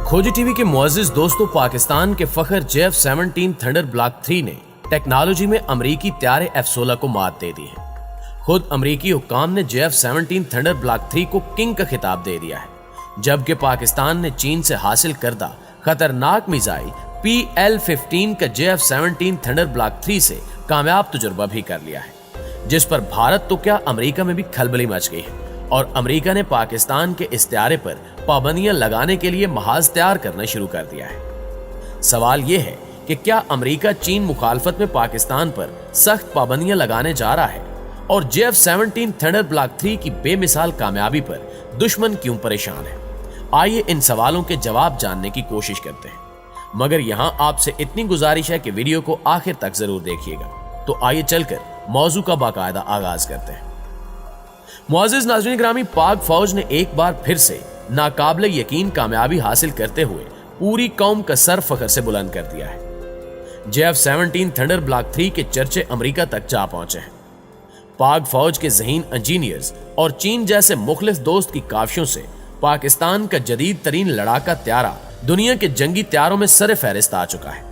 खोजी टीवी के मुअज़्ज़िज़ दोस्तों, पाकिस्तान के फखर JF-17 थंडर ब्लॉक 3 ने टेक्नोलॉजी में अमरीकी त्यारे F-16 को मात दे दी है। खुद अमरीकी हुक्काम ने JF-17 थंडर ब्लॉक 3 को किंग का खिताब दे दिया है, जबकि पाकिस्तान ने चीन से हासिल करदा खतरनाक मिसाइल PL-15 का JF-17 थंडर ब्लॉक 3 से कामयाब तजुर्बा भी कर लिया है, जिस पर भारत तो क्या अमरीका में भी खलबली मच गई है और अमरीका ने पाकिस्तान के इस त्यारे पर पाबंदियां लगाने के लिए महाज तैयार करना शुरू कर दिया है। सवाल यह है कि क्या अमरीका चीन मुखालफत में पाकिस्तान पर सख्त पाबंदियां लगाने जा रहा है और JF-17 थंडर ब्लॉक 3 की बेमिसाल कामयाबी पर दुश्मन क्यों परेशान है? आइए इन सवालों के जवाब जानने की कोशिश करते हैं, मगर यहाँ आपसे इतनी गुजारिश है कि वीडियो को आखिर तक जरूर देखिएगा। तो आइए चलकर मौजू का बाकायदा आगाज करते हैं। मुअज़्ज़िज़ नाज़रीन ग्रामी, पाक फौज ने एक बार फिर से नाकाबिले यकीन कामयाबी हासिल करते हुए पूरी कौम का सर फखर से बुलंद कर दिया है। JF-17 थंडर ब्लॉक 3 के चर्चे अमरीका तक जा पहुंचे हैं। पाक फौज के ज़हीन इंजीनियर्स और चीन जैसे मुखलिस दोस्त की काविशों से पाकिस्तान का जदीद तरीन लड़ाका त्यारा दुनिया के जंगी त्यारों में सर फहरिस्त आ चुका है।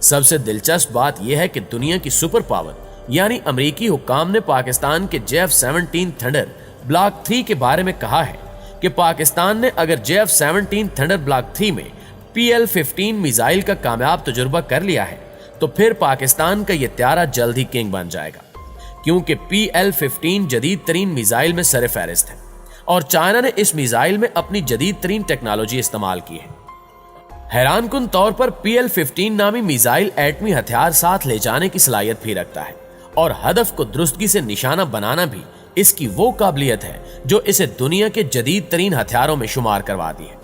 सबसे दिलचस्प बात यह है कि दुनिया की सुपर पावर यानी अमरीकी हुक्काम ने पाकिस्तान के JF-17 थंडर ब्लॉक 3 के बारे में कहा है कि पाकिस्तान ने अगर JF-17 थंडर ब्लॉक 3 में PL-15 मिसाइल का कामयाब तजुर्बा कर लिया है तो फिर पाकिस्तान का यह त्यारा जल्द ही किंग बन जाएगा, क्योंकि PL-15 जदीद तरीन मिसाइल में सर फहरिस्त है और चाइना ने इस मिसाइल में अपनी जदीद तरीन टेक्नोलॉजी इस्तेमाल की है। हैरानकुन तौर पर PL-15 नामी मिसाइल एटमी हथियार साथ ले जाने की सलाहियत भी रखता है और हदफ को दुरुस्तगी से निशाना बनाना भी इसकी वो काबिलियत है जो इसे दुनिया के जदीद तरीन हथियारों में शुमार करवा दी है।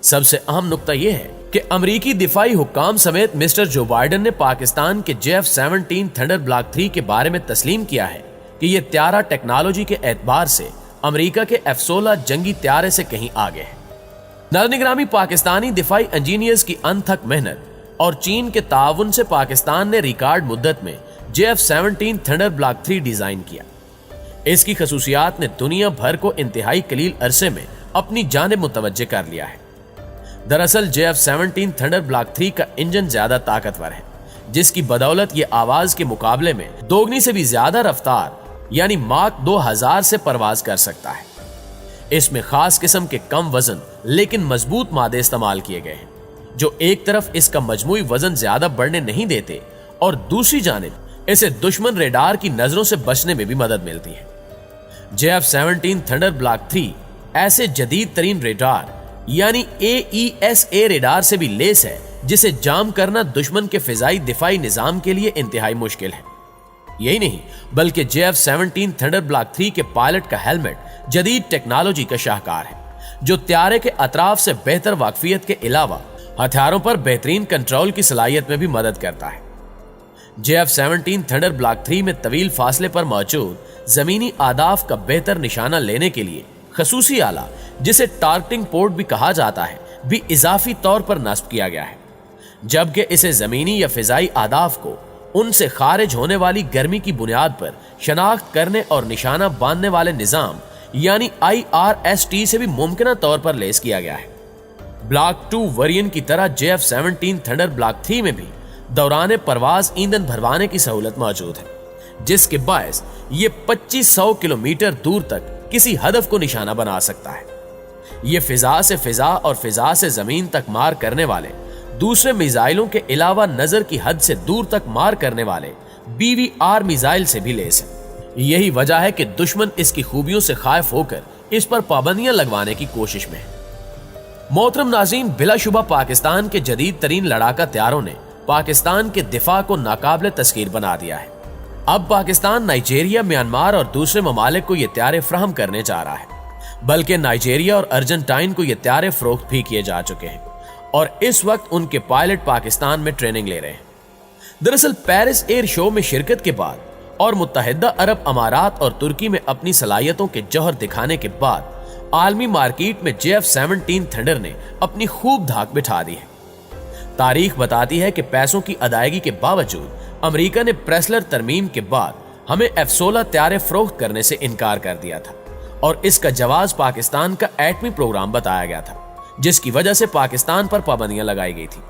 सबसे अहम नुक्ता यह है कि अमरीकी दिफाई हुक्काम समेत मिस्टर जो बाइडन ने पाकिस्तान के JF-17 थंडर ब्लॉक 3 के बारे में तस्लीम किया है कि यह त्यारा टेक्नोलॉजी के एतबार से अमरीका के F-16 जंगी त्यारे से कहीं आगे है। नाज़रीन ग्रामी, पाकिस्तानी दिफाई इंजीनियर्स की अनथक मेहनत और चीन के ताउन से पाकिस्तान ने रिकॉर्ड मुद्दत में JF-17 थंडर ब्लॉक 3 डिजाइन किया। इसकी खसूसियात ने दुनिया भर को इंतहाई कलील अरसे में अपनी जानिब मुतवज्जे कर लिया है। दरअसल JF-17 थंडर ब्लॉक 3 का इंजन ज्यादा ताकतवर है, जिसकी बदौलत ये आवाज के मुकाबले में दोगुनी से भी ज्यादा रफ्तार यानी माक 2000 से परवाज कर सकता है। इसमें खास किस्म के कम वजन लेकिन मजबूत मादे इस्तेमाल किए गए हैं, जो एक तरफ इसका मजमूई वजन ज्यादा बढ़ने नहीं देते और दूसरी जानिब इसे दुश्मन रेडार की नजरों से बचने में भी मदद मिलती है। JF-17 थंडर ब्लॉक 3 ऐसे जदीद तरीन रेडार यानी AESA रेडार से भी लेस है, जिसे जाम करना दुश्मन के फिजाई दिफाई निजाम के लिए इंतहाई मुश्किल है। यही नहीं बल्कि JF-17 थंडर ब्लॉक 3 के पायलट का हेलमेट जदीद टेक्नोलॉजी का शाहकार है, जो त्यारे के अतराफ से बेहतर वाकफियत के अलावा हथियारों पर बेहतरीन कंट्रोल की सलाहियत में भी मदद करता है। JF-17 थंडर ब्लॉक 3 में तवील फासले पर मौजूद जमीनी आदाफ का बेहतर निशाना लेने के लिए खसूसी आला, जिसे टारगेटिंग पोर्ट भी कहा जाता है, भी इजाफी तौर पर नस्ब किया गया है, जबकि इसे जमीनी या फिजाई आदाफ को उनसे खारिज होने वाली गर्मी की बुनियाद पर शनाख्त करने और निशाना बांधने वाले निजाम यानी IRST से भी मुमकिन तौर पर लेस किया गया है। ब्लॉक 2 वेरिएंट की तरह JF-17 थंडर ब्लॉक 3 में भी दौरान परवाज ईंधन भरवाने की सहूलत मौजूद है, जिसके बायस ये 2500 किलोमीटर दूर तक किसी हदफ को निशाना बना सकता है। ये फिजा से फिजा और फिजा से जमीन तक मार करने वाले दूसरे मिसाइलों के अलावा नजर की हद से दूर तक मार करने वाले BVR मिसाइल से भी लेस है। यही वजह है कि दुश्मन इसकी खूबियों से खायफ होकर इस पर पाबंदियां लगवाने की कोशिश में है। मोहतरम नाज़रीन, बिलाशुबा पाकिस्तान के जदीद तरीन लड़ाका त्यारों ने पाकिस्तान के दिफा को नाकाबिले तस्कीर बना दिया है। अब पाकिस्तान नाइजीरिया, म्यांमार और दूसरे ममालिक को ये त्यारे फ्राहम करने जा रहा है, बल्कि नाइजीरिया और अर्जेंटाइन को ये त्यारे फरोख्त भी किए जा चुके हैं और इस वक्त उनके पायलट पाकिस्तान में ट्रेनिंग ले रहे हैं। दरअसल पेरिस एयर शो में शिरकत के बाद और मुत्तहिदा अरब अमारात और तुर्की में अपनी सलाहियतों के जौहर दिखाने के बाद आलमी मार्केट में JF-17 थंडर ने अपनी खूब धाक बिठा दी है। तारीख बताती है कि पैसों की अदायगी के बावजूद अमेरिका ने प्रेसलर तरमीम के बाद हमें F-16 त्यारे फरोख्त करने से इनकार कर दिया था और इसका जवाब पाकिस्तान का एटमी प्रोग्राम बताया गया था, जिसकी वजह से पाकिस्तान पर पाबंदियां लगाई गई थी।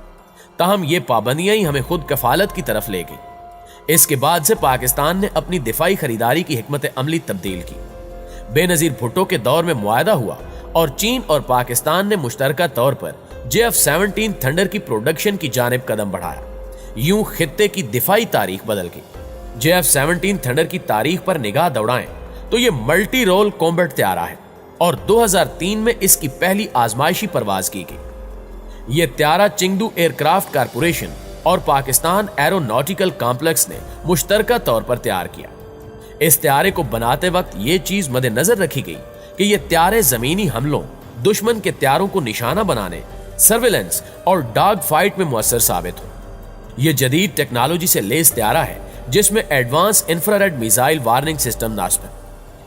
ताहम ये पाबंदियां ही हमें खुद कफालत की तरफ ले गई। इसके बाद से पाकिस्तान ने अपनी दिफाई खरीदारी की हिकमत अमली तब्दील की। बेनजीर भुट्टो के दौर में मुआहदा हुआ और चीन और पाकिस्तान ने मुश्तरका तौर पर JF-17 थंडर की प्रोडक्शन की जानिब कदम बढ़ाया। यूं खित्ते की दिफाई तारीख बदल गई। JF-17 थंडर की तारीख पर निगाह दौड़ाएं तो ये मल्टी रोल कॉम्बैट त्यारा है और 2003 में इसकी पहली आजमाइशी परवाज की गई। यह त्यारा चिंगडू एयरक्राफ्ट कारपोरेशन और पाकिस्तान एरोनॉटिकल कॉम्प्लेक्स ने मुश्तरका तौर पर तैयार किया। इस त्यारे को बनाते वक्त यह चीज मद्देनजर रखी गई कि यह त्यारे जमीनी हमलों, दुश्मन के त्यारों को निशाना बनाने, सर्विलेंस और डॉग फाइट में मुअस्सर साबित हो। यह जदीद टेक्नोलॉजी से लेस त्यारा है जिसमें advance infrared missile warning system नास्ब है।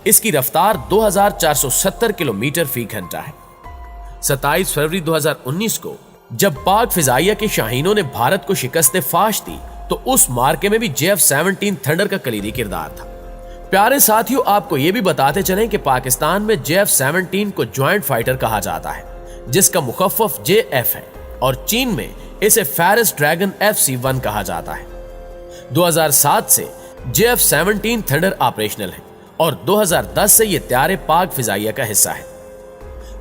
इसकी रफ्तार 2470 किलोमीटर फी घंटा है। 27 फरवरी 2019 को जब पाक फिजाइया के शाहीनों ने भारत को शिकस्त फाश दी तो उस मार्के में भी JF-17 थंडर का कलीदी किरदार था। प्यारे साथियों, आपको यह भी बताते चलें कि पाकिस्तान में JF-17 को ज्वाइंट फाइटर कहा जाता है जिसका मुखफ़फ़ JF है और चीन में इसे फैरिस ड्रैगन FC-1 कहा जाता है। 2007 से JF-17 थंडर ऑपरेशनल है और 2010 से यह त्यारे पाक फिजाइया का हिस्सा है।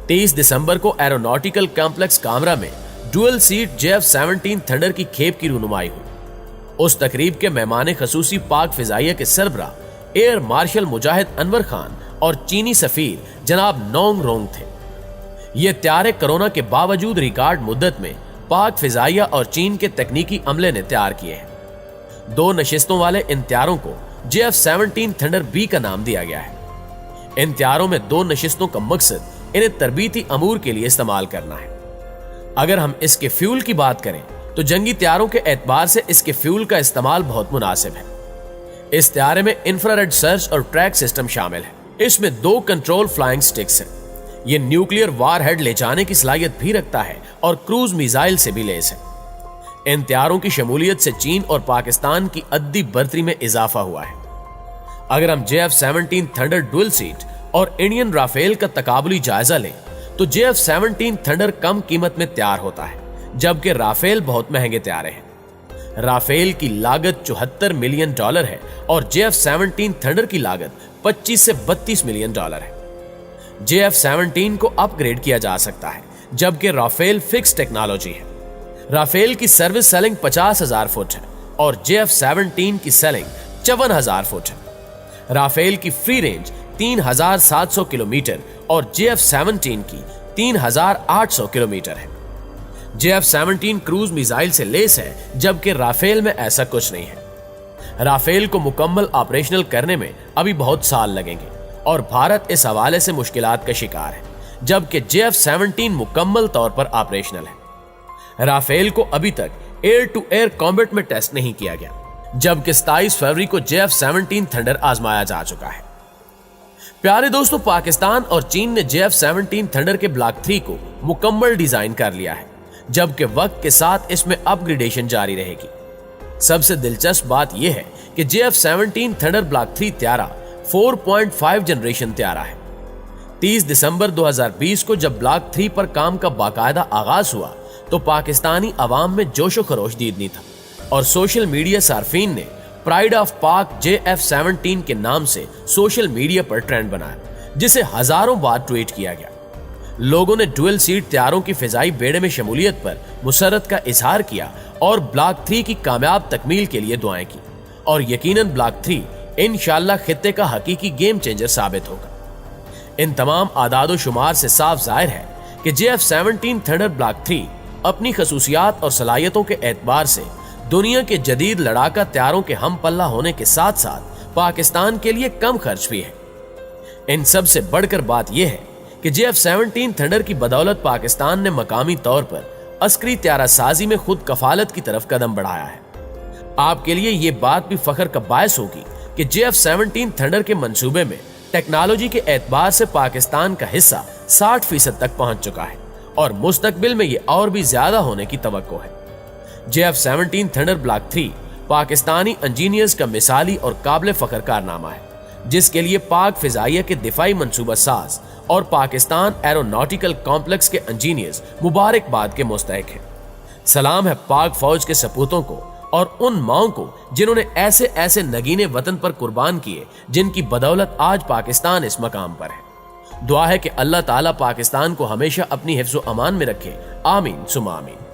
23 दिसंबर को एरोनॉटिकल कॉम्प्लेक्स कामरा में डुअल सीट JF-17 थंडर की खेप की रुनुमाई हुई। उस तकरीब के मेहमान खसूसी पाक फिजाइया के सरबरा एयर मार्शल मुजाहिद अनवर खान और चीनी सफीर जनाब नोंग रोंग थे। ये त्यारे कोरोना के बावजूद रिकॉर्ड मुद्दत में पाक फिजाइया और चीन के तकनीकी अमले ने तैयार किए हैं। 2 नशिस्तों वाले इन त्यारों को JF-17 थंडर B का नाम दिया गया है। इन त्यारों में 2 नशिस्तों का मकसद इन्हें तरबीती अमूर के लिए इस्तेमाल करना है। अगर हम इसके फ्यूल की बात करें तो जंगी त्यारों के एतबार से इसके फ्यूल का इस्तेमाल बहुत मुनासिब है। इस त्यारे में इंफ्रारेड सर्च और ट्रैक सिस्टम शामिल है। इसमें 2 कंट्रोल फ्लाइंग स्टिक्स हैं। यह न्यूक्लियर वारहेड ले जाने की सलाहियत भी रखता है और क्रूज मिसाइल से भी लैस है। इन त्यारों की शमूलियत से चीन और पाकिस्तान की अद्दी बर्तरी में इजाफा हुआ है। अगर हम JF-17 थंडर डुअल सीट और इंडियन राफेल का तकाबुली जायजा लें तो JF-17 थंडर कम कीमत में तैयार होता है जबकि राफेल बहुत महंगे त्यारे हैं। राफेल की लागत $74 मिलियन है और JF-17 थंडर की लागत $25 से $32 मिलियन है। JF-17 को अपग्रेड किया जा सकता है जबकि राफेल फिक्स टेक्नोलॉजी है। राफेल की सर्विस सेलिंग 50,000 फुट है और JF-17 की सेलिंग 54,000 फुट है। राफेल की फ्री रेंज 3,700 किलोमीटर और JF-17 की 3,800 किलोमीटर है। JF-17 क्रूज मिसाइल से लेस है जबकि राफेल में ऐसा कुछ नहीं है। राफेल को मुकम्मल ऑपरेशनल करने में अभी बहुत साल लगेंगे और भारत इस हवाले से मुश्किलात का शिकार है जबकि JF-17 मुकम्मल तौर पर ऑपरेशनल है। राफेल को अभी तक एयर टू एयर कॉम्बैट में टेस्ट नहीं किया गया जबकि 27 फरवरी को JF-17 थंडर आजमाया जा चुका है। प्यारे दोस्तों, पाकिस्तान और चीन ने JF-17 थंडर के ब्लॉक 3 को मुकम्मल डिजाइन कर लिया है जबकि वक्त के साथ इसमें अपग्रेडेशन जारी रहेगी। सबसे दिलचस्प बात यह है कि JF-17 थंडर ब्लॉक 3 त्यारा 4.5 जनरेशन त्यारा है। 30 दिसंबर 2020 को जब ब्लॉक 3 पर काम का बाकायदा आगाज हुआ तो पाकिस्तानी अवाम में जोशो खरोश दीदनी था और सोशल मीडिया सार्फिन ने प्राइड ऑफ पाक JF-17 के नाम से सोशल मीडिया पर ट्रेंड बनाया जिसे हजारों बार ट्वीट किया गया। लोगों ने डुअल सीट त्यारों की फिजाई बेड़े में शमूलियत पर मुसरत का इजहार किया और ब्लॉक 3 की कामयाब तकमील के लिए दुआएं की और यकीनन ब्लॉक 3 इंशाअल्लाह खित्ते का हकीकी गेम चेंजर साबित होगा। इन तमाम आदादो शुमार से साफ जाहिर है कि JF-17 थंडर ब्लॉक 3 अपनी खसूसियात और सलाहियतों के एतबार से दुनिया के जदीद लड़ाका त्यारों के हम पल्ला होने के साथ साथ पाकिस्तान के लिए कम खर्च भी है। इन सब से बढ़कर बात यह है कि JF-17 थंडर की बदौलत पाकिस्तान ने मकामी तौर पर अस्करी त्यारा साजी में खुद कफालत की तरफ कदम बढ़ाया है। आपके लिए यह बात भी फख्र का बायस होगी कि JF-17 थंडर के मंसूबे में टेक्नोलॉजी के एतबार से पाकिस्तान का हिस्सा 60% तक पहुंच चुका है और मुस्तकबिल में यह और भी ज्यादा होने की तवक्को है। JF-17 thunder block 3 Pakistani engineers का मिसाली और काबिल फख्र कारनामा है जिसके लिए पाक फिजाइया के दिफाई मंसूबा साज اور پاکستان ایروناٹیکل کمپلیکس کے انجینئرز مبارکباد کے مستحق ہیں۔ سلام ہے پاک فوج کے سپوتوں کو اور ان ماؤں کو جنہوں نے ایسے ایسے نگینے وطن پر قربان کیے جن کی بدولت آج پاکستان اس مقام پر ہے۔ دعا ہے کہ اللہ تعالیٰ پاکستان کو ہمیشہ اپنی حفظ و امان میں رکھے، آمین ثم آمین۔